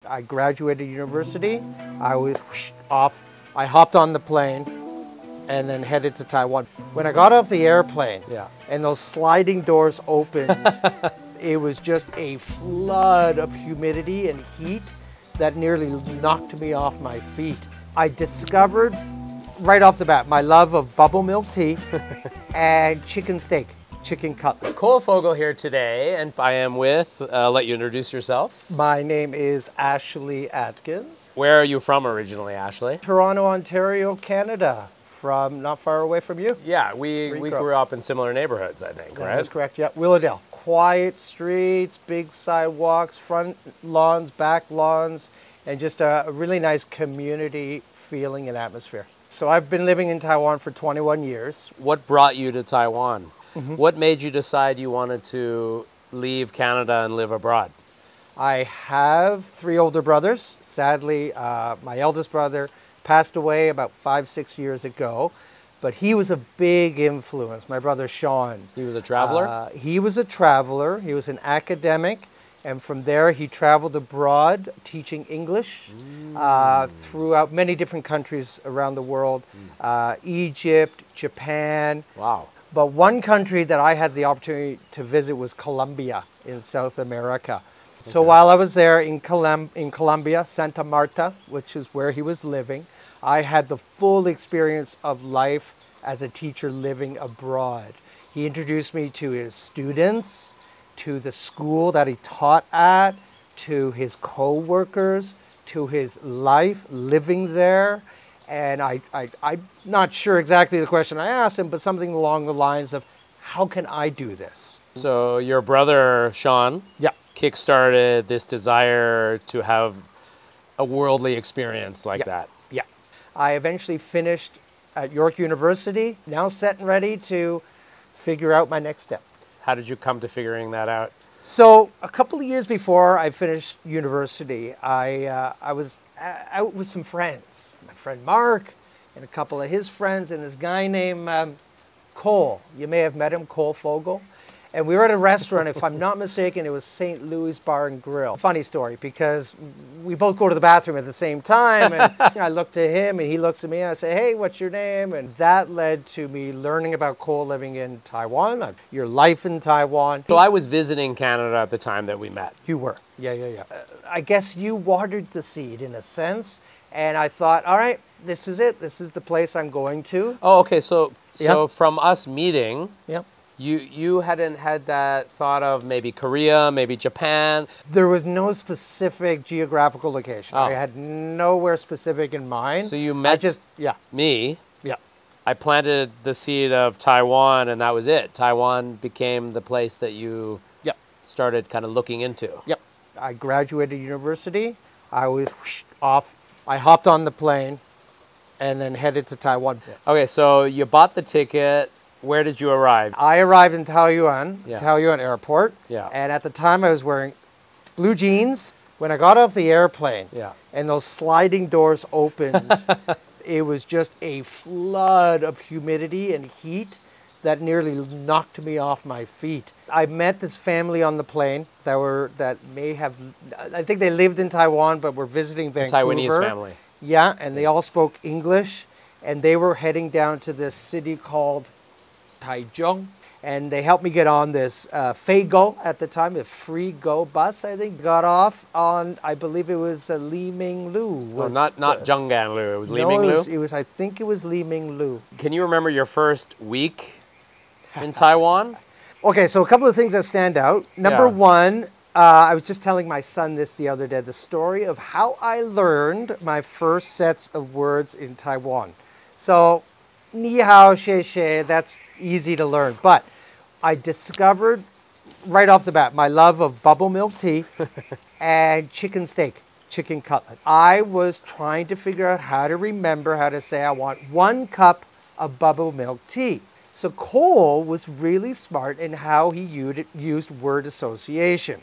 I graduated university. I was off. I hopped on the plane and then headed to Taiwan. When I got off the airplane and those sliding doors opened, it was just a flood of humidity and heat that nearly knocked me off my feet. I discovered right off the bat my love of bubble milk tea and chicken steak. Chicken cutlet. Cole Fogel here today, and I am with, let you introduce yourself. My name is Ashley Atkins. Where are you from originally, Ashley? Toronto, Ontario, Canada, from not far away from you. Yeah, we grew up in similar neighborhoods, I think, right? That's correct, yeah. Willowdale. Quiet streets, big sidewalks, front lawns, back lawns, and just a really nice community feeling and atmosphere. So I've been living in Taiwan for 21 years. What brought you to Taiwan? What made you decide you wanted to leave Canada and live abroad? I have 3 older brothers. Sadly, my eldest brother passed away about 5-6 years ago, but he was a big influence, my brother Sean. He was a traveler? He was a traveler. He was an academic, and from there he traveled abroad teaching English throughout many different countries around the world, Egypt, Japan. Wow. But one country that I had the opportunity to visit was Colombia in South America. So while I was there in Colombia, Santa Marta, which is where he was living, I had the full experience of life as a teacher living abroad. He introduced me to his students, to the school that he taught at, to his co-workers, to his life living there. And I'm not sure exactly the question I asked him, but something along the lines of, how can I do this? So your brother, Sean, kickstarted this desire to have a worldly experience like that. Yeah. I eventually finished at York University, now set and ready to figure out my next step. How did you come to figuring that out? So a couple of years before I finished university, I was out with some friends. My friend Mark and a couple of his friends and this guy named Cole. You may have met him, Cole Fogel. And we were at a restaurant, if I'm not mistaken, it was St. Louis Bar and Grill. Funny story, because we both go to the bathroom at the same time, and I look to him, and he looks at me, and I say, hey, what's your name? And that led to me learning about Cole living in Taiwan, your life in Taiwan. So I was visiting Canada at the time that we met. You were, yeah. I guess you watered the seed in a sense, and I thought, all right, this is it. This is the place I'm going to. Oh, okay, so from us meeting, Yep. You hadn't had that thought of maybe Korea, maybe Japan? There was no specific geographical location. I had nowhere specific in mind. So you met me. Yeah. I planted the seed of Taiwan, and that was it. Taiwan became the place that you started kind of looking into. Yep. I graduated university. I was off. I hopped on the plane and then headed to Taiwan. Okay, so you bought the ticket. Where did you arrive? I arrived in Taoyuan Airport. Yeah. And at the time I was wearing blue jeans. When I got off the airplane and those sliding doors opened, it was just a flood of humidity and heat that nearly knocked me off my feet. I met this family on the plane that may have, I think they lived in Taiwan, but were visiting Vancouver. Taiwanese family. Yeah, and they all spoke English, and they were heading down to this city called Taichung, and they helped me get on this Feigo at the time, a free go bus, I think. Got off on, I believe it was Li Ming Lu. Not Zhonggan Lu, it was Li Ming Lu? It was, I think it was Li Ming Lu. Can you remember your first week in Taiwan? Okay, so a couple of things that stand out. Number one, I was just telling my son this the other day, the story of how I learned my first sets of words in Taiwan. So, ni hao, xie xie, that's easy to learn. But I discovered right off the bat my love of bubble milk tea and chicken steak, chicken cutlet. I was trying to figure out how to remember how to say I want 1 cup of bubble milk tea. So Cole was really smart in how he used word association.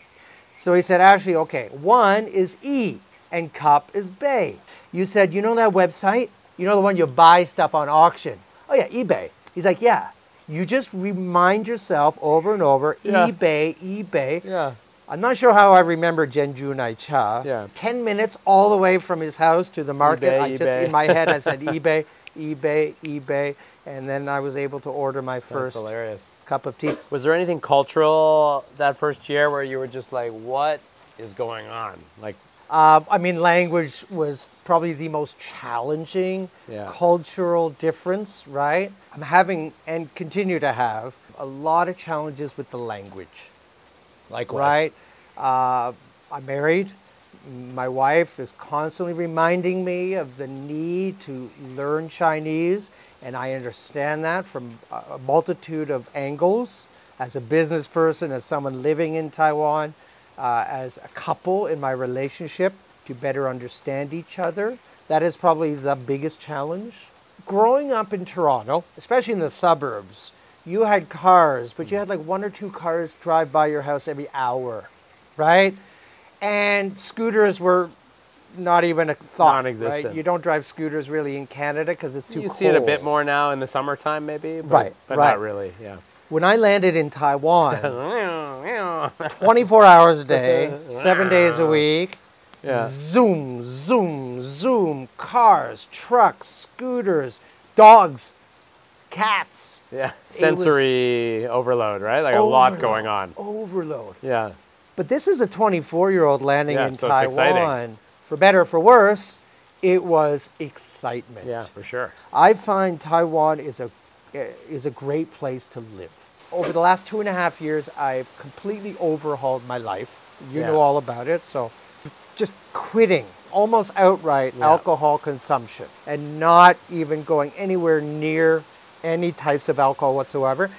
So he said, actually, okay, 1 is E and cup is bay. You said, you know that website? You know the one you buy stuff on auction? Oh yeah, eBay. He's like, yeah. You just remind yourself over and over, eBay, eBay. Yeah. I'm not sure how I remember Genju Nai Cha. Yeah. 10 minutes all the way from his house to the market. eBay. In my head, I said eBay, eBay. And then I was able to order my first cup of tea. Was there anything cultural that first year where you were just like, what is going on? Like, I mean, language was probably the most challenging cultural difference, right? I'm having, and continue to have, a lot of challenges with the language. likewise. Right? I'm married. My wife is constantly reminding me of the need to learn Chinese, and I understand that from a multitude of angles. As a business person, as someone living in Taiwan, as a couple in my relationship, to better understand each other. That is probably the biggest challenge. Growing up in Toronto, especially in the suburbs, you had cars, but you had like 1 or 2 cars drive by your house every hour, right? And scooters were not even a thought. Non-existent. Right? You don't drive scooters really in Canada because it's too cold. You see it a bit more now in the summertime, maybe, but not really. Yeah. When I landed in Taiwan, 24 hours a day, 7 days a week, zoom, zoom, zoom, cars, trucks, scooters, dogs, cats. Yeah, sensory overload, right? Like a lot going on. Overload. Yeah. But this is a 24-year-old landing in so Taiwan. it's exciting. For better or for worse, it was excitement. Yeah, for sure. I find Taiwan is a great place to live. Over the last 2.5 years, I've completely overhauled my life. You know all about it. So just quitting almost outright alcohol consumption and not even going anywhere near any types of alcohol whatsoever.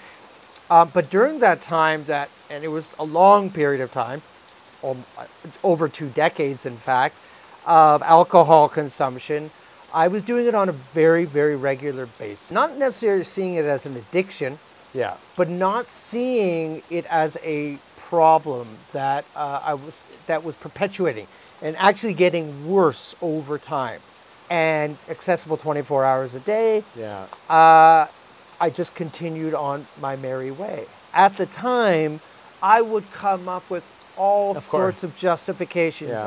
But during that time, and it was a long period of time, over 2 decades in fact, of alcohol consumption, I was doing it on a very, very regular basis. Not necessarily seeing it as an addiction, but not seeing it as a problem that was perpetuating and actually getting worse over time. And accessible 24 hours a day, I just continued on my merry way. At the time, I would come up with all sorts of justifications.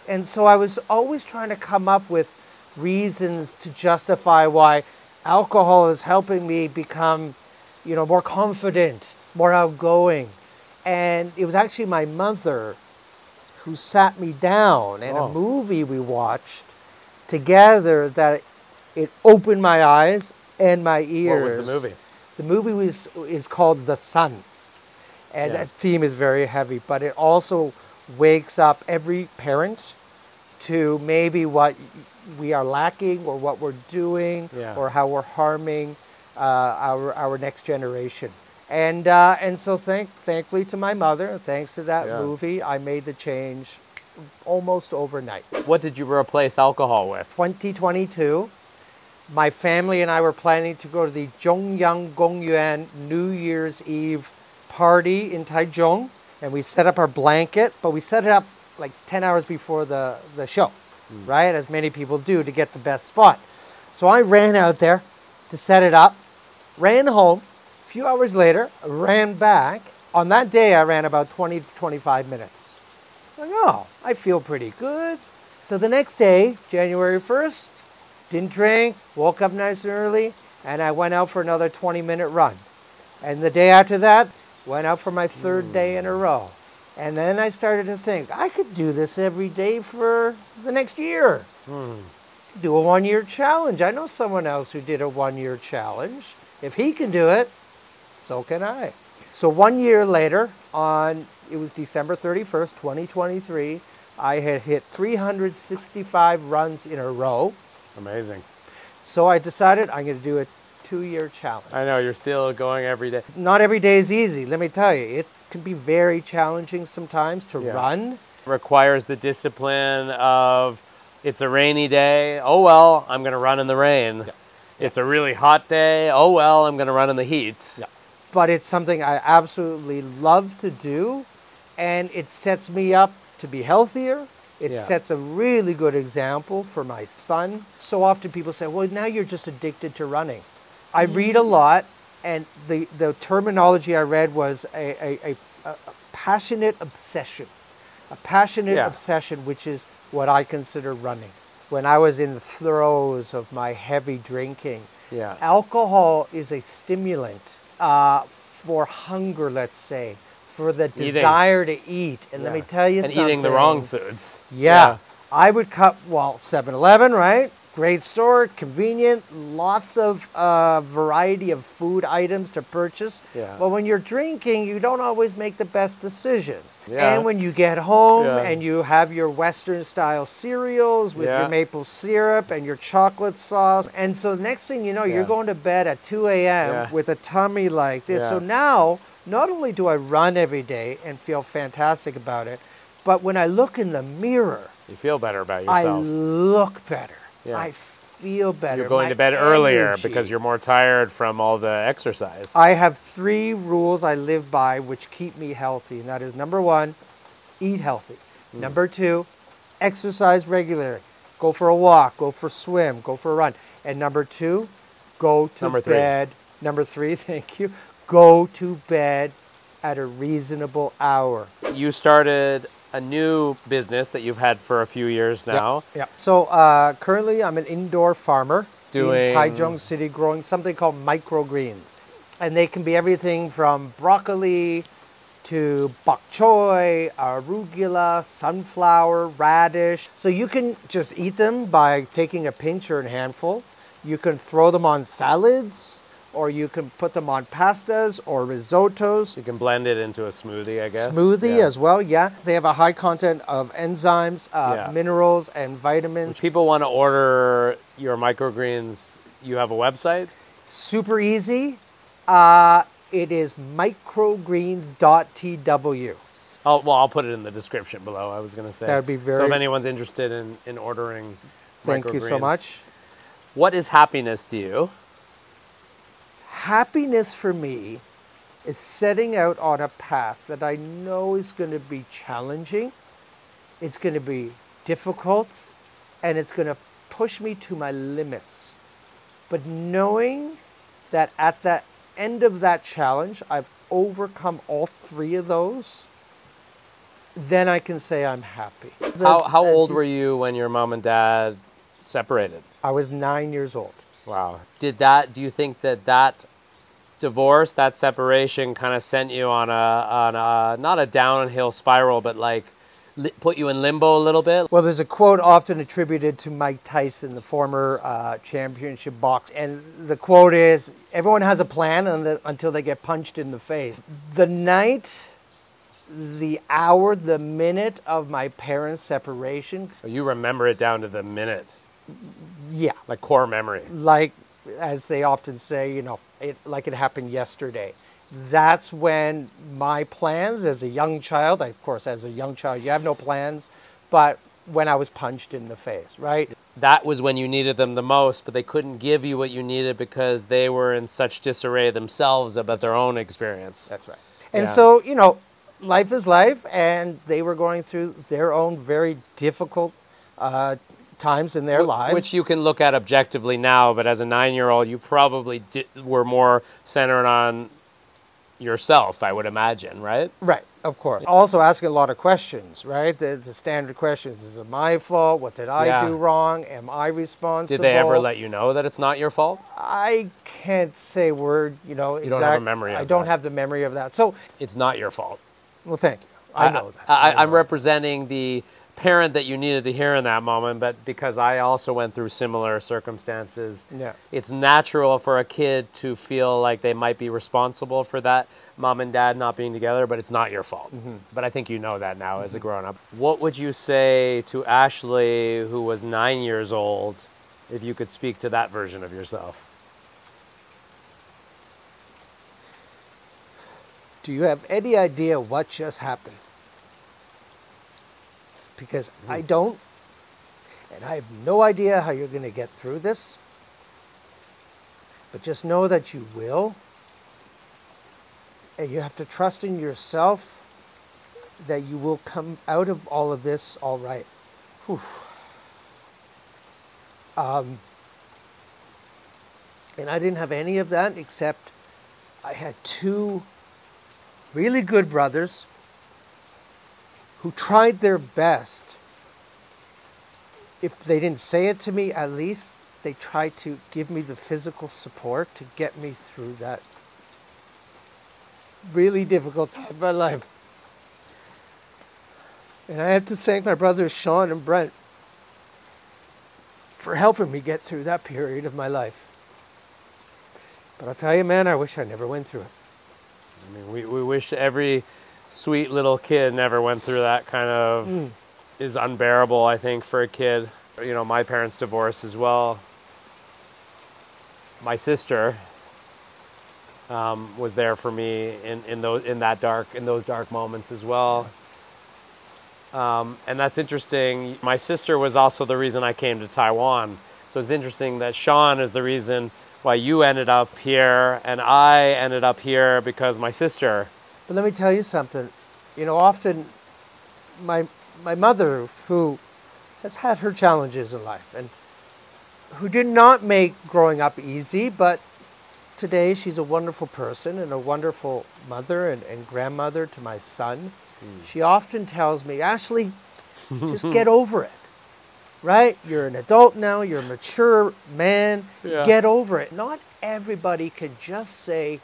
And so I was always trying to come up with reasons to justify why alcohol is helping me become, more confident, more outgoing. And it was actually my mother who sat me down in a movie we watched together that it opened my eyes and my ears. What was the movie? The movie is called The Sun. And that theme is very heavy, but it also wakes up every parent to maybe what we are lacking or what we're doing or how we're harming our next generation. And so thankfully to my mother, thanks to that movie, I made the change almost overnight. What did you replace alcohol with? 2022, my family and I were planning to go to the Zhongyang Gongyuan New Year's Eve party in Taichung, and we set up our blanket, but we set it up like 10 hours before the show, right? As many people do to get the best spot. So I ran out there to set it up, ran home. A few hours later, ran back. On that day, I ran about 20 to 25 minutes. Like, I feel pretty good. So the next day, January 1st, didn't drink, woke up nice and early, and I went out for another 20-minute run. And the day after that, went out for my 3rd day in a row. And then I started to think, I could do this every day for the next year. Do a 1-year challenge. I know someone else who did a 1-year challenge. If he can do it, so can I. So 1 year later, it was December 31st, 2023, I had hit 365 runs in a row. Amazing. So I decided I'm going to do a 2-year challenge. I know, you're still going every day. Not every day is easy, let me tell you. It can be very challenging sometimes to run. It requires the discipline of, it's a rainy day, oh well, I'm going to run in the rain. It's a really hot day, oh well, I'm going to run in the heat. But it's something I absolutely love to do, and it sets me up to be healthier. It sets a really good example for my son. So often people say, well, now you're just addicted to running. I read a lot, and the terminology I read was a passionate obsession. A passionate obsession, which is what I consider running. When I was in the throes of my heavy drinking, alcohol is a stimulant for hunger, let's say, for the desire to eat. And let me tell you something. And eating the wrong foods. Yeah. I would cut, 7-Eleven, right? Great store, convenient, lots of variety of food items to purchase. But when you're drinking, you don't always make the best decisions. And when you get home and you have your Western-style cereals with your maple syrup and your chocolate sauce. And so next thing you know, you're going to bed at 2 a.m. with a tummy like this. So now, not only do I run every day and feel fantastic about it, but when I look in the mirror, you feel better about yourself. I look better. I feel better. You're going to bed earlier because you're more tired from all the exercise. I have 3 rules I live by which keep me healthy. And that is, number 1, eat healthy. Number 2, exercise regularly. Go for a walk, go for a swim, go for a run. And number 2, go to bed. Number 3, thank you. Go to bed at a reasonable hour. You started a new business that you've had for a few years now. So currently I'm an indoor farmer in Taichung City growing something called microgreens. And they can be everything from broccoli to bok choy, arugula, sunflower, radish. So you can just eat them by taking a pinch or a handful. You can throw them on salads, or you can put them on pastas or risottos. You can blend it into a smoothie, I guess. Smoothie as well, They have a high content of enzymes, minerals, and vitamins. If people want to order your microgreens, you have a website? Super easy. It is microgreens.tw. I'll put it in the description below, I was going to say. That would be very... So if anyone's interested in ordering microgreens. Thank you so much. What is happiness to you? Happiness for me is setting out on a path that I know is going to be challenging, it's going to be difficult, and it's going to push me to my limits. But knowing that at the end of that challenge, I've overcome all 3 of those, then I can say I'm happy. How old were you when your mom and dad separated? I was 9 years old. Wow. Do you think that divorce, that separation kind of sent you on a not a downhill spiral, but like put you in limbo a little bit? Well, there's a quote often attributed to Mike Tyson, the former championship boxer. And the quote is, everyone has a plan until they get punched in the face. The night, the hour, the minute of my parents' separation. So you remember it down to the minute? Yeah. Like core memory. Like, as they often say, like it happened yesterday. That's when my plans as a young child, of course, as a young child, you have no plans, but when I was punched in the face, right? That was when you needed them the most, but they couldn't give you what you needed because they were in such disarray themselves about their own experience. That's right. And so, life is life, and they were going through their own very difficult times in their lives. Which you can look at objectively now, but as a 9-year-old, you probably were more centered on yourself, I would imagine, right? Right, of course. Also asking a lot of questions, right? The standard questions, is it my fault? What did I do wrong? Am I responsible? Did they ever let you know that it's not your fault? I can't say word, You don't have a memory of that. I don't have the memory of that. So it's not your fault. Well, thank you. I know that. I'm representing the parent that you needed to hear in that moment, but because I also went through similar circumstances, it's natural for a kid to feel like they might be responsible for that mom and dad not being together, but it's not your fault. But I think you know that now as a grown-up. What would you say to Ashley, who was 9 years old, if you could speak to that version of yourself? Do you have any idea what just happened? Because I don't, and I have no idea how you're going to get through this. But just know that you will. And you have to trust in yourself that you will come out of all of this all right. And I didn't have any of that, except I had 2 really good brothers who tried their best. If they didn't say it to me, at least they tried to give me the physical support to get me through that really difficult time in my life. And I have to thank my brothers Sean and Brent for helping me get through that period of my life. But I'll tell you, man, I wish I never went through it. I mean, we wish every sweet little kid never went through that kind of is unbearable, I think, for a kid. You know, my parents divorced as well. My sister was there for me in those dark moments as well. And that's interesting. My sister was also the reason I came to Taiwan. So it's interesting that Sean is the reason why you ended up here and I ended up here because my sister. But let me tell you something. You know, often my mother, who has had her challenges in life and who did not make growing up easy, but today she's a wonderful person and a wonderful mother and grandmother to my son. She often tells me, Ashley, just get over it, right? You're an adult now, you're a mature man, get over it. Not everybody can just say,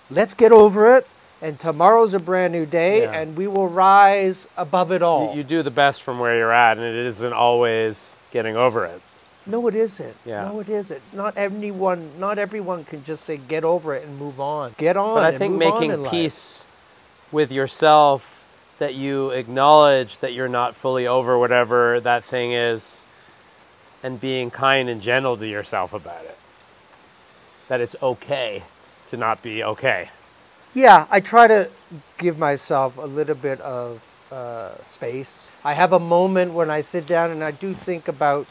let's get over it, and tomorrow's a brand new day, and we will rise above it all. You do the best from where you're at, and it isn't always getting over it. No, it isn't. Yeah. No, it isn't. Not everyone can just say, get over it and move on. Get on. But I think making peace with yourself, that you acknowledge that you're not fully over whatever that thing is, and being kind and gentle to yourself about it. That it's okay to not be okay. Yeah, I try to give myself a little bit of space. I have a moment when I sit down and I do think about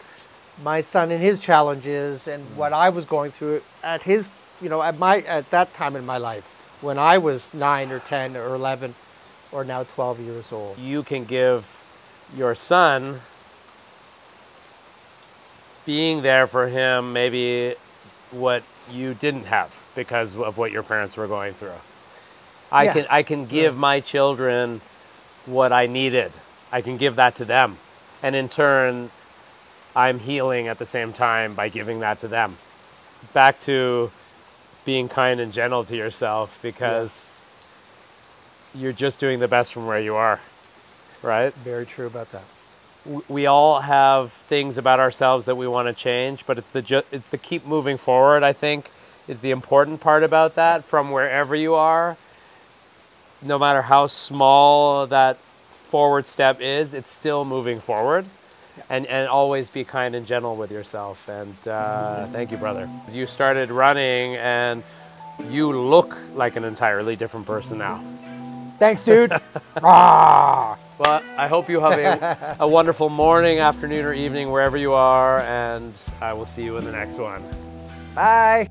my son and his challenges and what I was going through at his, you know, at that time in my life, when I was 9 or 10 or 11 or now 12 years old. You can give your son, being there for him, maybe what you didn't have because of what your parents were going through. I can give my children what I needed. I can give that to them. And in turn, I'm healing at the same time by giving that to them. Back to being kind and gentle to yourself, because you're just doing the best from where you are, right? Very true about that. We all have things about ourselves that we want to change, but it's the keep moving forward, I think, is the important part about that. From wherever you are, no matter how small that forward step is, it's still moving forward. And always be kind and gentle with yourself. And thank you, brother. You started running and you look like an entirely different person now. Thanks, dude. Well, I hope you have a wonderful morning, afternoon, or evening, wherever you are, and I will see you in the next one. Bye.